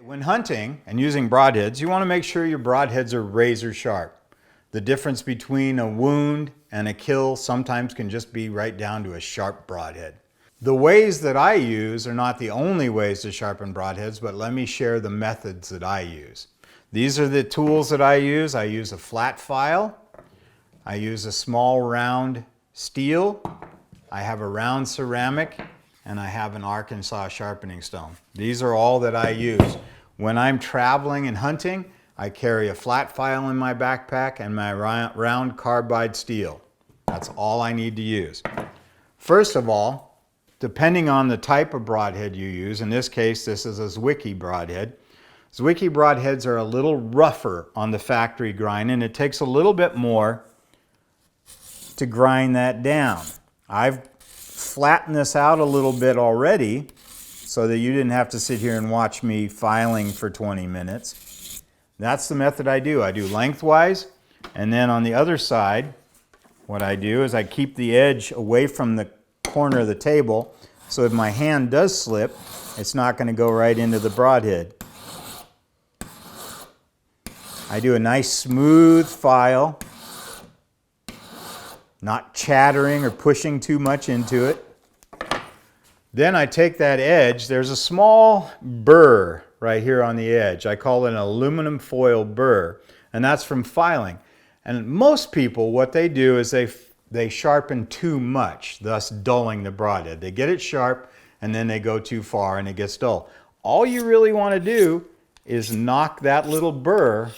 When hunting and using broadheads, you want to make sure your broadheads are razor sharp. The difference between a wound and a kill sometimes can just be right down to a sharp broadhead. The ways that I use are not the only ways to sharpen broadheads, but let me share the methods that I use. These are the tools that I use. I use a flat file. I use a small round steel. I have a round ceramic, and I have an Arkansas sharpening stone. These are all that I use. When I'm traveling and hunting, I carry a flat file in my backpack and my round carbide steel. That's all I need to use. First of all, depending on the type of broadhead you use, in this case, this is a Zwickey broadhead. Zwickey broadheads are a little rougher on the factory grind, and it takes a little bit more to grind that down. I've flattened this out a little bit already so that you didn't have to sit here and watch me filing for 20 minutes. That's the method I do. I do lengthwise, and then on the other side, what I do is I keep the edge away from the corner of the table, so if my hand does slip, it's not going to go right into the broadhead. I do a nice smooth file, not chattering or pushing too much into it. Then I take that edge, there's a small burr right here on the edge. I call it an aluminum foil burr, and that's from filing. And most people, what they do is they sharpen too much, thus dulling the broadhead. They get it sharp, and then they go too far and it gets dull. All you really want to do is knock that little burr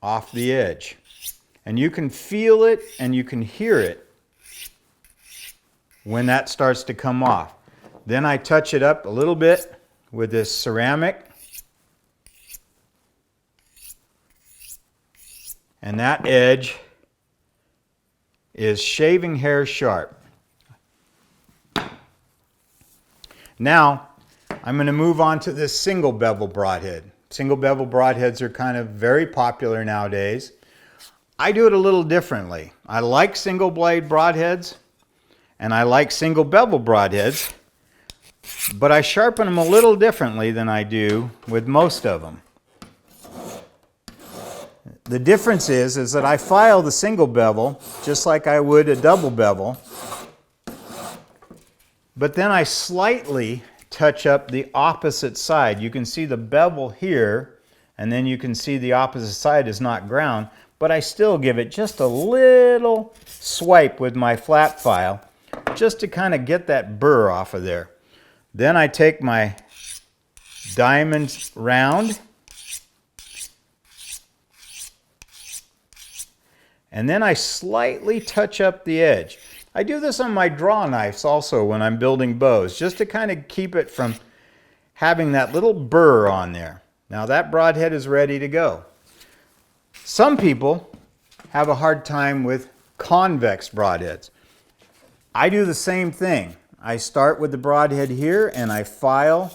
off the edge. And you can feel it and you can hear it when that starts to come off. Then I touch it up a little bit with this ceramic. And that edge is shaving hair sharp. Now, I'm going to move on to this single bevel broadhead. Single bevel broadheads are kind of very popular nowadays. I do it a little differently. I like single blade broadheads and I like single bevel broadheads, but I sharpen them a little differently than I do with most of them. The difference is that I file the single bevel just like I would a double bevel, but then I slightly touch up the opposite side. You can see the bevel here, and then you can see the opposite side is not ground, but I still give it just a little swipe with my flat file just to kind of get that burr off of there. Then I take my diamond round, and then I slightly touch up the edge. I do this on my draw knives also when I'm building bows, just to kind of keep it from having that little burr on there. Now that broadhead is ready to go. Some people have a hard time with convex broadheads. I do the same thing. I start with the broadhead here and I file,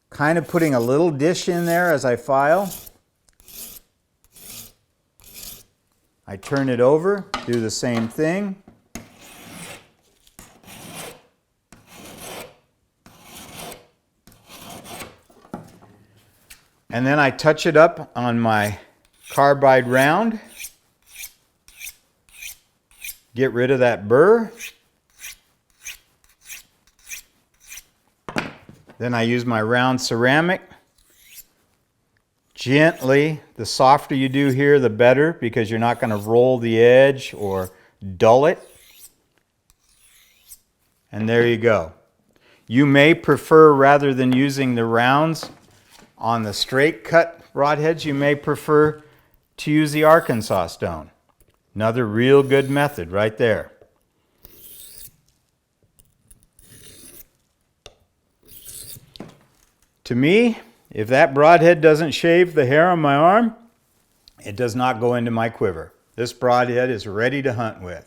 kind of putting a little dish in there as I file. I turn it over, do the same thing. And then I touch it up on my carbide round. Get rid of that burr. Then I use my round ceramic. Gently, the softer you do here, the better, because you're not going to roll the edge or dull it. And there you go. You may prefer, rather than using the rounds on the straight cut broadheads, you may prefer to use the Arkansas stone. Another real good method right there. To me, if that broadhead doesn't shave the hair on my arm, it does not go into my quiver. This broadhead is ready to hunt with.